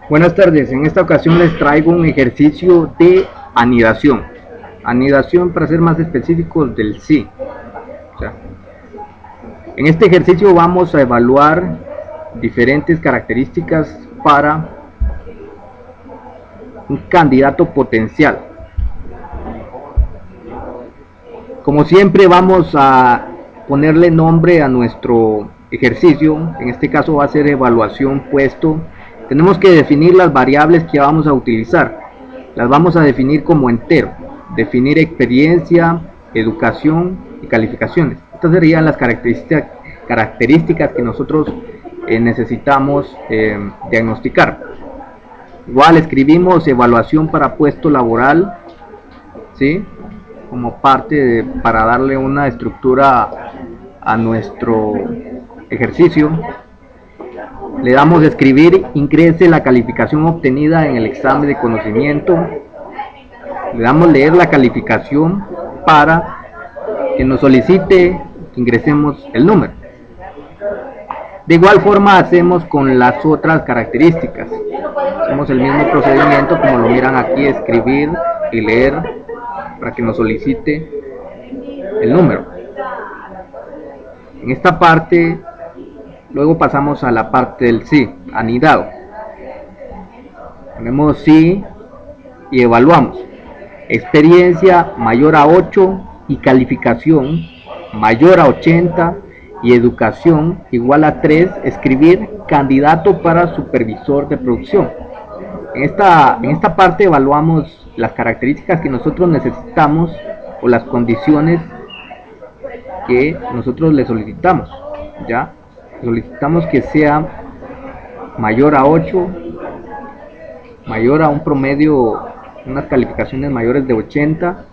Buenas tardes, en esta ocasión les traigo un ejercicio de anidación. Anidación, para ser más específicos, del sí. En este ejercicio vamos a evaluar diferentes características para un candidato potencial. Como siempre vamos a ponerle nombre a nuestro ejercicio. En este caso va a ser evaluación puesto. Tenemos que definir las variables que vamos a utilizar. Las vamos a definir como entero. Definir experiencia, educación y calificaciones. Estas serían las características que nosotros necesitamos diagnosticar. Igual escribimos evaluación para puesto laboral, ¿sí? Como parte para darle una estructura a nuestro ejercicio. Le damos a escribir, ingrese la calificación obtenida en el examen de conocimiento. Le damos leer la calificación para que nos solicite que ingresemos el número. De igual forma hacemos con las otras características. Hacemos el mismo procedimiento como lo miran aquí, escribir y leer para que nos solicite el número. En esta parte luego pasamos a la parte del sí, anidado. Ponemos sí y evaluamos. Experiencia mayor a 8 y calificación mayor a 80 y educación igual a 3. Escribir candidato para supervisor de producción. En esta parte evaluamos las características que nosotros necesitamos o las condiciones que nosotros le solicitamos. Ya solicitamos que sea mayor a 8, mayor a un promedio, unas calificaciones mayores de 80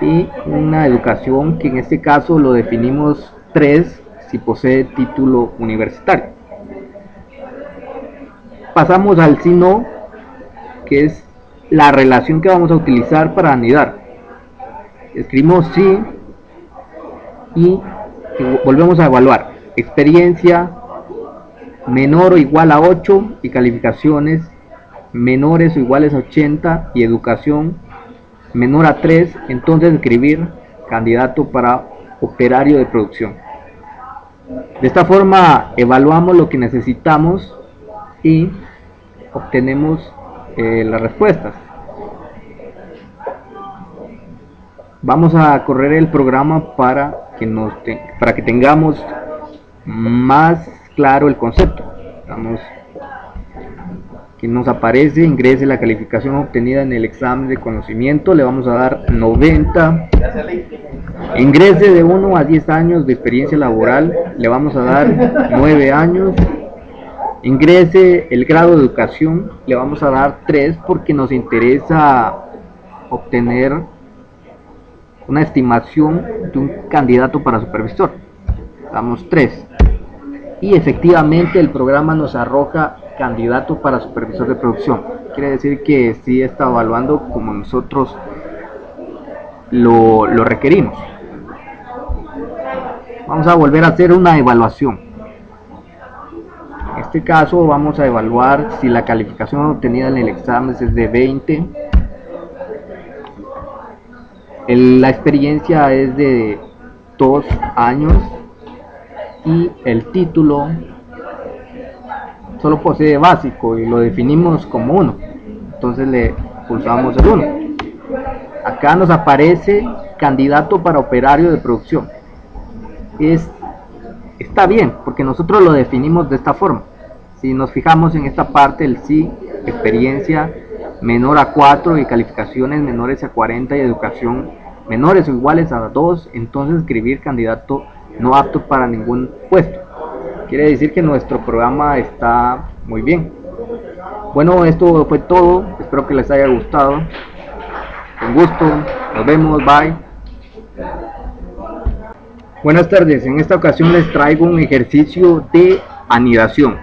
y una educación que en este caso lo definimos 3 si posee título universitario. Pasamos al sí no, que es la relación que vamos a utilizar para anidar. Escribimos sí y volvemos a evaluar. Experiencia menor o igual a 8 y calificaciones menores o iguales a 80 y educación menor a 3. Entonces escribir candidato para operario de producción. De esta forma evaluamos lo que necesitamos y obtenemos las respuestas. Vamos a correr el programa para que tengamos más claro el concepto. Que nos aparece, ingrese la calificación obtenida en el examen de conocimiento, le vamos a dar 90. Ingrese de 1 a 10 años de experiencia laboral, le vamos a dar 9 años. Ingrese el grado de educación, le vamos a dar 3 porque nos interesa obtener una estimación de un candidato para supervisor. Damos 3 y efectivamente el programa nos arroja candidato para supervisor de producción. Quiere decir que sí está evaluando como nosotros lo requerimos. Vamos a volver a hacer una evaluación. En este caso vamos a evaluar si la calificación obtenida en el examen es de 20. La experiencia es de 2 años y el título solo posee básico y lo definimos como 1. Entonces le pulsamos el 1. Acá nos aparece candidato para operario de producción. Está bien porque nosotros lo definimos de esta forma. Si nos fijamos en esta parte, el sí, experiencia menor a 4 y calificaciones menores a 40 y educación menores o iguales a 2, entonces escribir candidato no apto para ningún puesto. Quiere decir que nuestro programa está muy bien. Bueno, esto fue todo. Espero que les haya gustado. Con gusto. Nos vemos. Bye. Buenas tardes. En esta ocasión les traigo un ejercicio de anidación.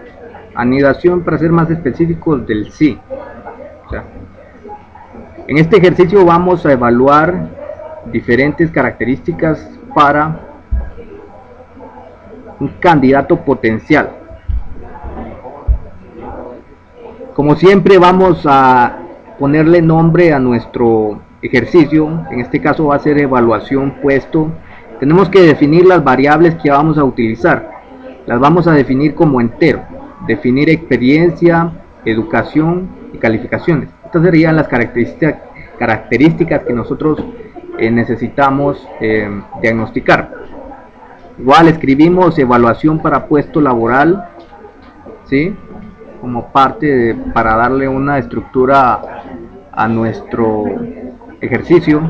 Anidación, para ser más específicos, del sí. En este ejercicio vamos a evaluar diferentes características para un candidato potencial. Como siempre vamos a ponerle nombre a nuestro ejercicio, en este caso va a ser evaluación puesto. Tenemos que definir las variables que vamos a utilizar, las vamos a definir como entero, definir experiencia, educación y calificaciones. Estas serían las características que nosotros necesitamos diagnosticar. Igual escribimos evaluación para puesto laboral, ¿sí? Como parte para darle una estructura a nuestro ejercicio.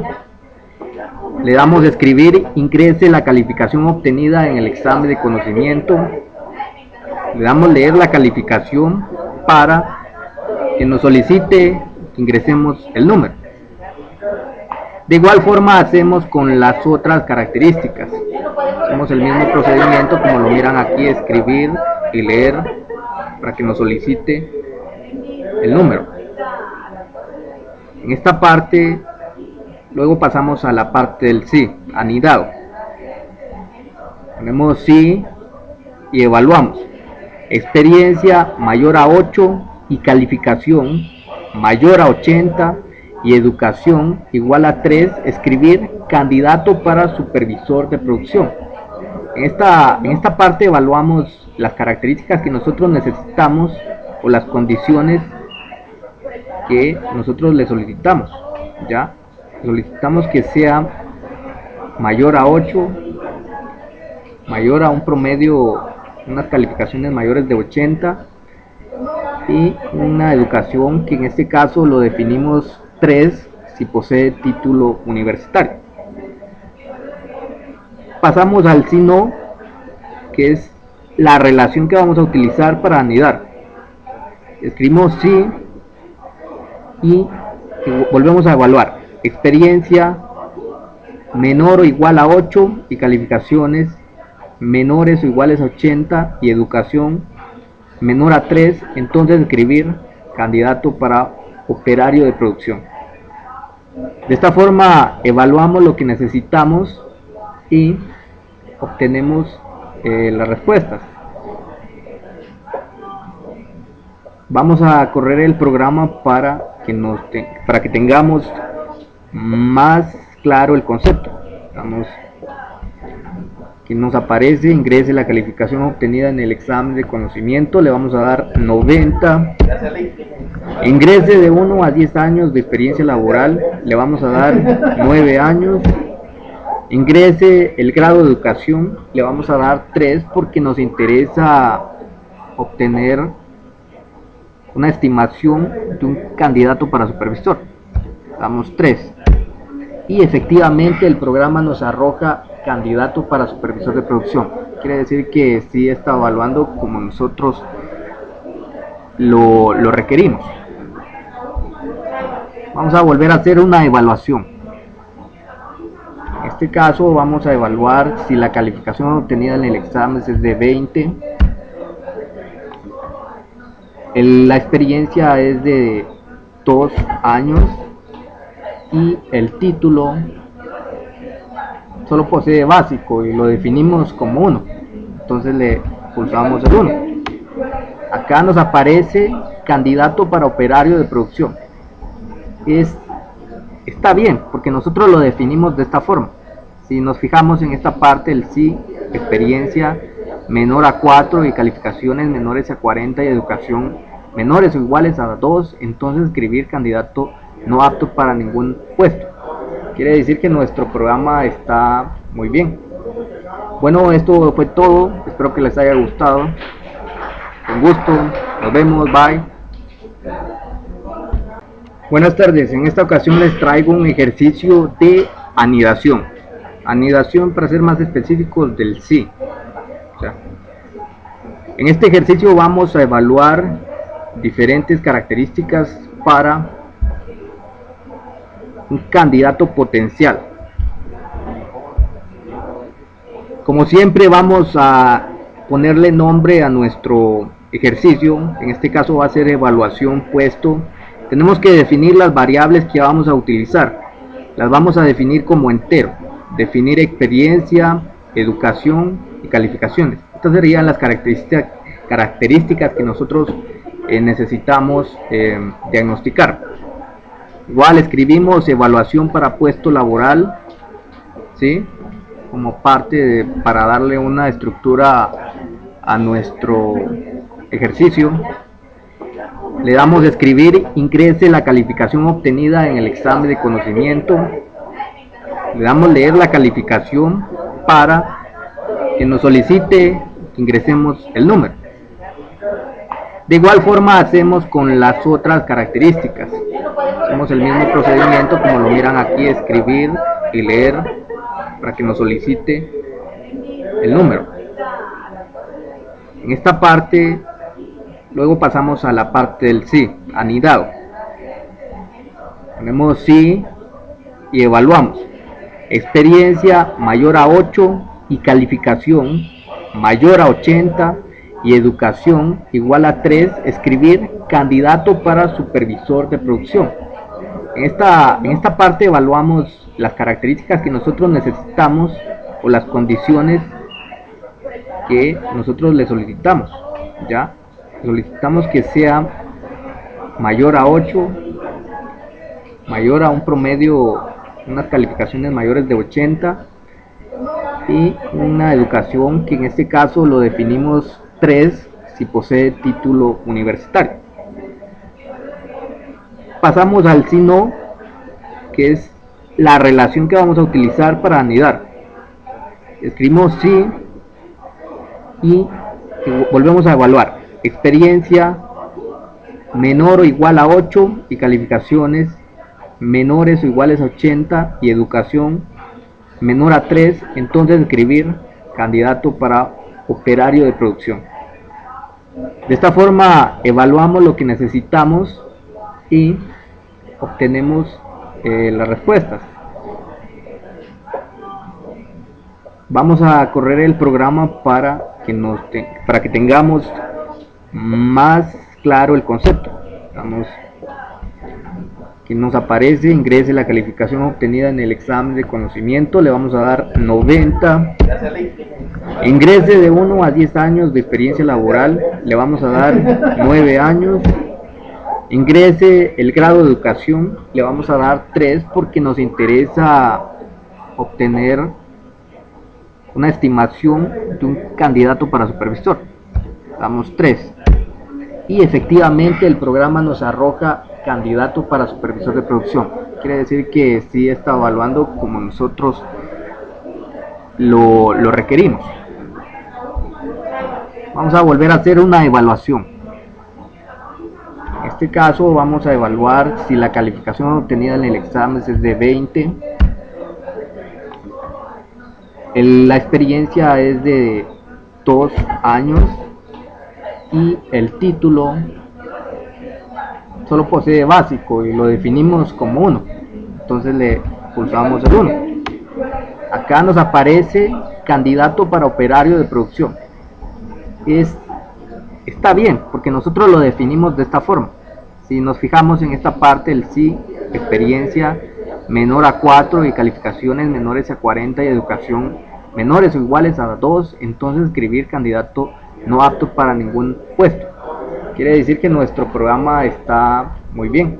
Le damos escribir, ingrese la calificación obtenida en el examen de conocimiento. Le damos leer la calificación para que nos solicite que ingresemos el número. De igual forma hacemos con las otras características. Hacemos el mismo procedimiento como lo miran aquí, escribir y leer para que nos solicite el número. En esta parte, luego pasamos a la parte del sí, anidado. Ponemos sí y evaluamos. Experiencia mayor a 8 y calificación mayor a 80 y educación igual a 3, escribir candidato para supervisor de producción. En esta parte evaluamos las características que nosotros necesitamos o las condiciones que nosotros le solicitamos. Ya solicitamos que sea mayor a 8, mayor a un promedio, unas calificaciones mayores de 80 y una educación que en este caso lo definimos 3 si posee título universitario. Pasamos al sí no, que es la relación que vamos a utilizar para anidar. Escribimos sí y volvemos a evaluar. Experiencia menor o igual a 8 y calificaciones menores o iguales a 80 y educación menor a 3, entonces escribir candidato para operario de producción. De esta forma evaluamos lo que necesitamos y obtenemos las respuestas. Vamos a correr el programa para que tengamos más claro el concepto. Que nos aparece, ingrese la calificación obtenida en el examen de conocimiento, le vamos a dar 90. Ingrese de 1 a 10 años de experiencia laboral, le vamos a dar 9 años. Ingrese el grado de educación, le vamos a dar 3 porque nos interesa obtener una estimación de un candidato para supervisor. Damos 3 y efectivamente el programa nos arroja candidato para supervisor de producción. Quiere decir que sí está evaluando como nosotros lo requerimos. Vamos a volver a hacer una evaluación. En este caso vamos a evaluar si la calificación obtenida en el examen es de 20. La experiencia es de 2 años y el título solo posee básico y lo definimos como 1, entonces le pulsamos el 1. Acá nos aparece candidato para operario de producción. Está bien porque nosotros lo definimos de esta forma. Si nos fijamos en esta parte, el sí, experiencia menor a 4 y calificaciones menores a 40 y educación menores o iguales a 2, entonces escribir candidato no apto para ningún puesto. Quiere decir que nuestro programa está muy bien. Bueno, esto fue todo. Espero que les haya gustado. Con gusto. Nos vemos. Bye. Buenas tardes. En esta ocasión les traigo un ejercicio de anidación. Anidación, para ser más específicos, del sí. En este ejercicio vamos a evaluar diferentes características para un candidato potencial. Como siempre vamos a ponerle nombre a nuestro ejercicio, en este caso va a ser evaluación puesto. Tenemos que definir las variables que vamos a utilizar, las vamos a definir como entero, definir experiencia, educación y calificaciones. Estas serían las características que nosotros necesitamos diagnosticar. Igual escribimos evaluación para puesto laboral, ¿sí? Como parte para darle una estructura a nuestro ejercicio. Le damos escribir, ingrese la calificación obtenida en el examen de conocimiento. Le damos leer la calificación para que nos solicite que ingresemos el número. De igual forma hacemos con las otras características. Hacemos el mismo procedimiento como lo miran aquí, escribir y leer para que nos solicite el número. En esta parte, luego pasamos a la parte del sí, anidado. Ponemos sí y evaluamos. Experiencia mayor a 8 y calificación mayor a 80 y educación igual a 3, escribir candidato para supervisor de producción. En esta parte evaluamos las características que nosotros necesitamos o las condiciones que nosotros le solicitamos. Ya solicitamos que sea mayor a 8, mayor a un promedio, unas calificaciones mayores de 80 y una educación que en este caso lo definimos 3 si posee título universitario. Pasamos al sí no, que es la relación que vamos a utilizar para anidar. Escribimos sí y volvemos a evaluar. Experiencia menor o igual a 8 y calificaciones menores o iguales a 80 y educación menor a 3, entonces escribir candidato para operario de producción. De esta forma evaluamos lo que necesitamos y obtenemos las respuestas. Vamos a correr el programa para que tengamos más claro el concepto. Que nos aparece, ingrese la calificación obtenida en el examen de conocimiento, le vamos a dar 90. Ingrese de 1 a 10 años de experiencia laboral, le vamos a dar 9 años. Ingrese el grado de educación, le vamos a dar 3 porque nos interesa obtener una estimación de un candidato para supervisor. Damos 3 y efectivamente el programa nos arroja candidato para supervisor de producción. Quiere decir que sí está evaluando como nosotros lo requerimos. Vamos a volver a hacer una evaluación. En este caso vamos a evaluar si la calificación obtenida en el examen es de 20. La experiencia es de 2 años y el título solo posee básico y lo definimos como 1, entonces le pulsamos el 1. Acá nos aparece candidato para operario de producción. Está bien porque nosotros lo definimos de esta forma. Si nos fijamos en esta parte, el sí, experiencia menor a 4 y calificaciones menores a 40 y educación menores o iguales a 2, entonces escribir candidato no apto para ningún puesto. Quiere decir que nuestro programa está muy bien.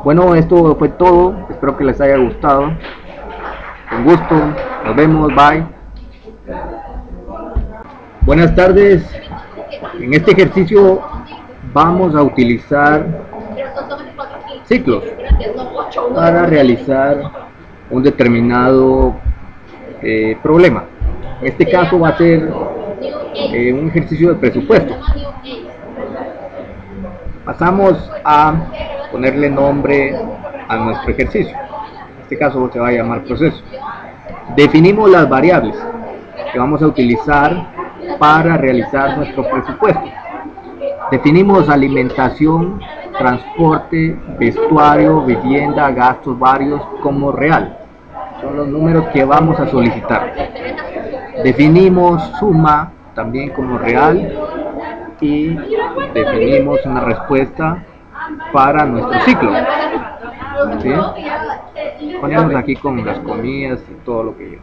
Bueno, esto fue todo. Espero que les haya gustado. Con gusto. Nos vemos. Bye. Buenas tardes. En este ejercicio vamos a utilizar ciclos para realizar un determinado problema. En este caso va a ser un ejercicio de presupuesto. Pasamos a ponerle nombre a nuestro ejercicio. En este caso se va a llamar proceso. Definimos las variables que vamos a utilizar para realizar nuestro presupuesto. Definimos alimentación, transporte, vestuario, vivienda, gastos varios como real. Son los números que vamos a solicitar. Definimos suma también como real y definimos una respuesta para nuestro ciclo. ¿Sí? Ponemos aquí con las comidas y todo lo que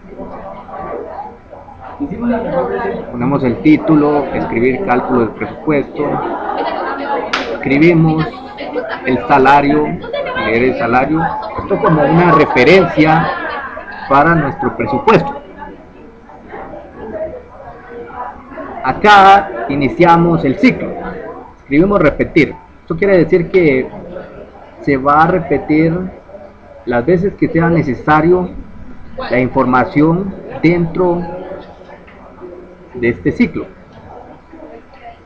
ponemos el título, escribir cálculo del presupuesto, escribimos el salario, leer el salario, esto como una referencia para nuestro presupuesto. Acá iniciamos el ciclo, escribimos repetir. Esto quiere decir que se va a repetir las veces que sea necesario la información dentro de este ciclo.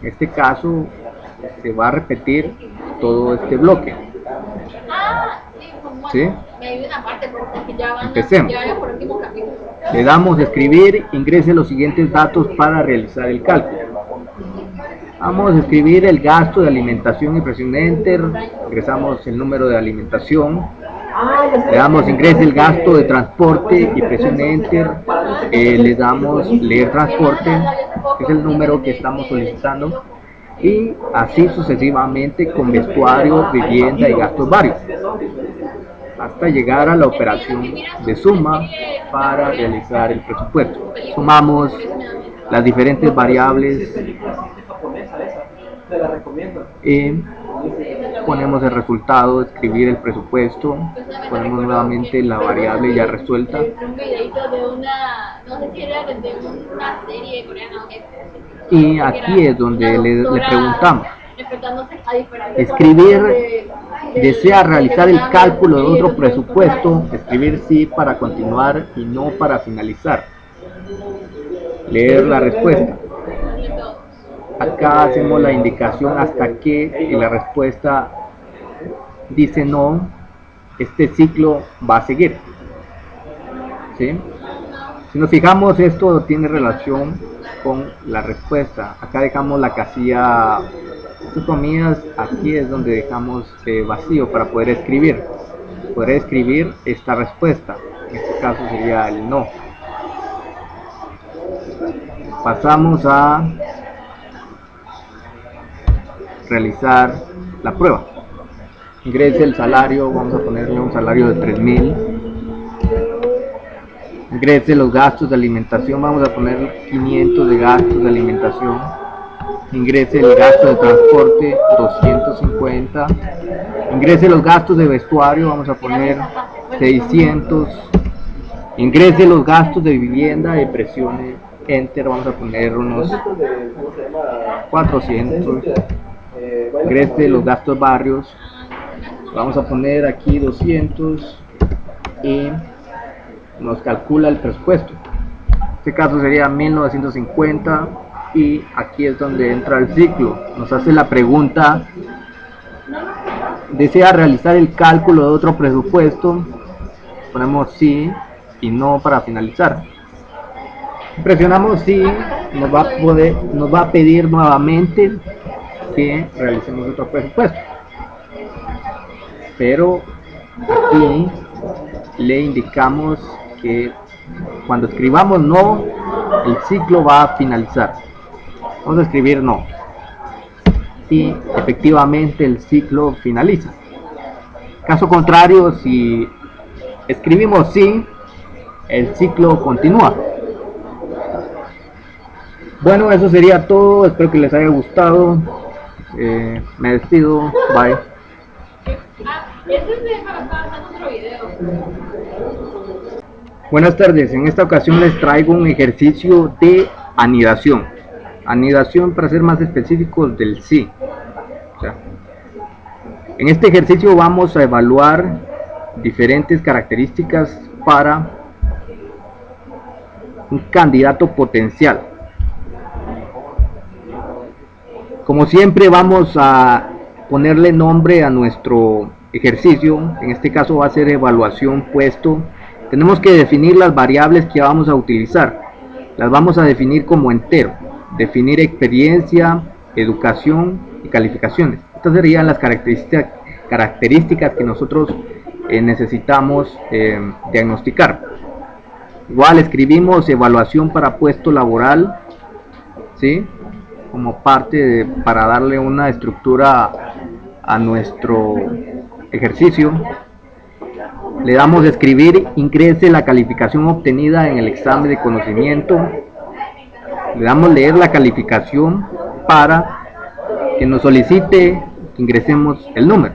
En este caso se va a repetir todo este bloque. ¿Sí? Empecemos. Le damos a escribir, ingrese los siguientes datos para realizar el cálculo. Vamos a escribir el gasto de alimentación y presione Enter. Ingresamos el número de alimentación. Le damos ingrese el gasto de transporte y presione Enter. Le damos leer transporte, que es el número que estamos solicitando. Y así sucesivamente con vestuario, vivienda y gastos varios, hasta llegar a la operación de suma para realizar el presupuesto. Sumamos las diferentes variables y ponemos el resultado, escribir el presupuesto, ponemos nuevamente la variable ya resuelta. Y aquí es donde le preguntamos, escribir, desea realizar el cálculo de otro presupuesto, escribir sí para continuar y no para finalizar. Leer la respuesta. Acá hacemos la indicación hasta que la respuesta dice no, este ciclo va a seguir. ¿Sí? Si nos fijamos, esto tiene relación con la respuesta. Acá dejamos la casilla, estas comillas, aquí es donde dejamos vacío para poder escribir. Poder escribir esta respuesta. En este caso sería el no. Pasamos a realizar la prueba. Ingrese el salario, vamos a ponerle un salario de 3,000. Ingrese los gastos de alimentación, vamos a poner 500 de gastos de alimentación. Ingrese el gasto de transporte, 250. Ingrese los gastos de vestuario, vamos a poner 600. Ingrese los gastos de vivienda y presione Enter, vamos a poner unos 400. Ingrese los gastos barrios, vamos a poner aquí 200 y nos calcula el presupuesto. En este caso sería 1950 y aquí es donde entra el ciclo. Nos hace la pregunta, desea realizar el cálculo de otro presupuesto, ponemos sí y no para finalizar. Presionamos sí, nos va a pedir nuevamente que realicemos otro presupuesto, pero aquí le indicamos que cuando escribamos no, el ciclo va a finalizar. Vamos a escribir no y efectivamente el ciclo finaliza. Caso contrario, si escribimos sí, el ciclo continúa. Bueno, eso sería todo, espero que les haya gustado. Me despido, bye. Buenas tardes, en esta ocasión les traigo un ejercicio de anidación. Anidación, para ser más específicos, del sí. En este ejercicio vamos a evaluar diferentes características para un candidato potencial. Como siempre vamos a ponerle nombre a nuestro ejercicio. En este caso va a ser evaluación puesto. Tenemos que definir las variables que vamos a utilizar. Las vamos a definir como entero. Definir experiencia, educación y calificaciones. Estas serían las características que nosotros necesitamos diagnosticar. Igual escribimos evaluación para puesto laboral, ¿sí? Como parte para darle una estructura a nuestro ejercicio. Le damos a escribir, ingrese la calificación obtenida en el examen de conocimiento. Le damos leer la calificación para que nos solicite ingresemos el número.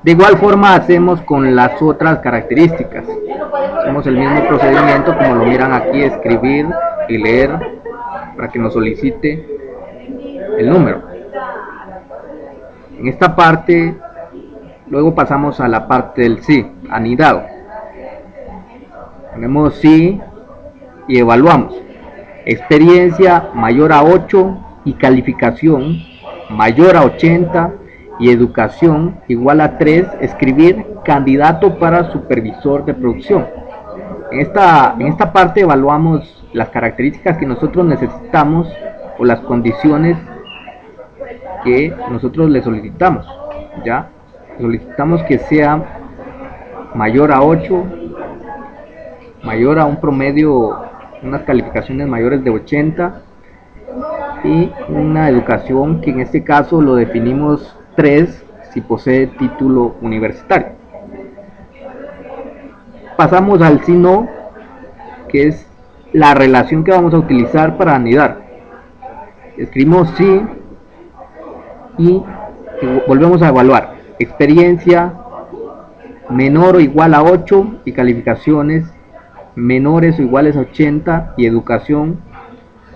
De igual forma hacemos con las otras características. Hacemos el mismo procedimiento como lo miran aquí, escribir y leer para que nos solicite el número. En esta parte, luego pasamos a la parte del sí, anidado. Ponemos sí y evaluamos. Experiencia mayor a 8 y calificación mayor a 80 y educación igual a 3, escribir candidato para supervisor de producción. En esta parte evaluamos las características que nosotros necesitamos o las condiciones que nosotros le solicitamos. Ya solicitamos que sea mayor a 8, mayor a un promedio, unas calificaciones mayores de 80 y una educación que en este caso lo definimos 3 si posee título universitario. Pasamos al sí no, que es la relación que vamos a utilizar para anidar. Escribimos sí y volvemos a evaluar. Experiencia menor o igual a 8 y calificaciones menores o iguales a 80 y educación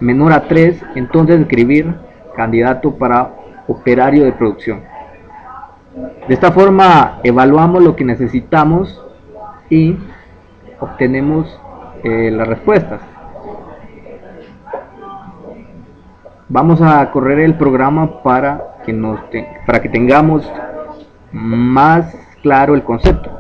menor a 3, entonces escribir candidato para operario de producción. De esta forma evaluamos lo que necesitamos y obtenemos las respuestas. Vamos a correr el programa para que tengamos más claro el concepto.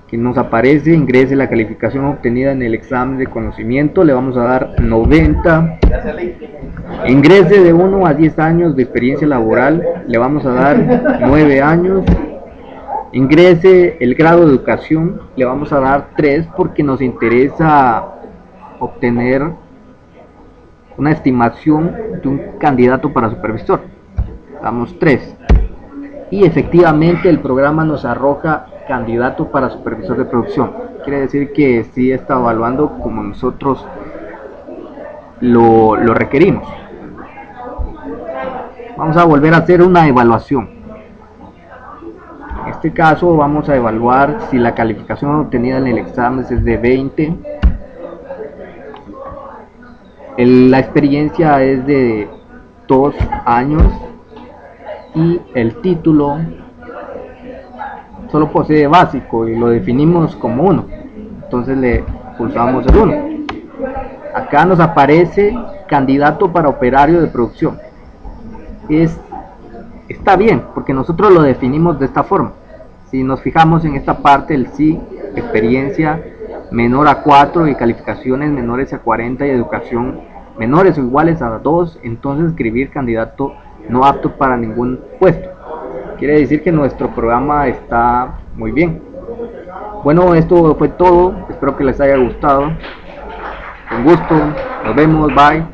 Que nos aparece, ingrese la calificación obtenida en el examen de conocimiento, le vamos a dar 90. Ingrese de 1 a 10 años de experiencia laboral, le vamos a dar 9 años. Ingrese el grado de educación, le vamos a dar 3 porque nos interesa obtener una estimación de un candidato para supervisor. Damos 3 y efectivamente el programa nos arroja candidato para supervisor de producción. Quiere decir que sí está evaluando como nosotros lo requerimos. Vamos a volver a hacer una evaluación. En este caso vamos a evaluar si la calificación obtenida en el examen es de 20. La experiencia es de 2 años y el título solo posee básico y lo definimos como 1, entonces le pulsamos el 1. Acá nos aparece candidato para operario de producción. Está bien porque nosotros lo definimos de esta forma. Si nos fijamos en esta parte, el sí, experiencia menor a 4 y calificaciones menores a 40 y educación menores o iguales a 2, entonces escribir candidato no apto para ningún puesto. Quiere decir que nuestro programa está muy bien. Bueno, esto fue todo. Espero que les haya gustado. Con gusto. Nos vemos. Bye.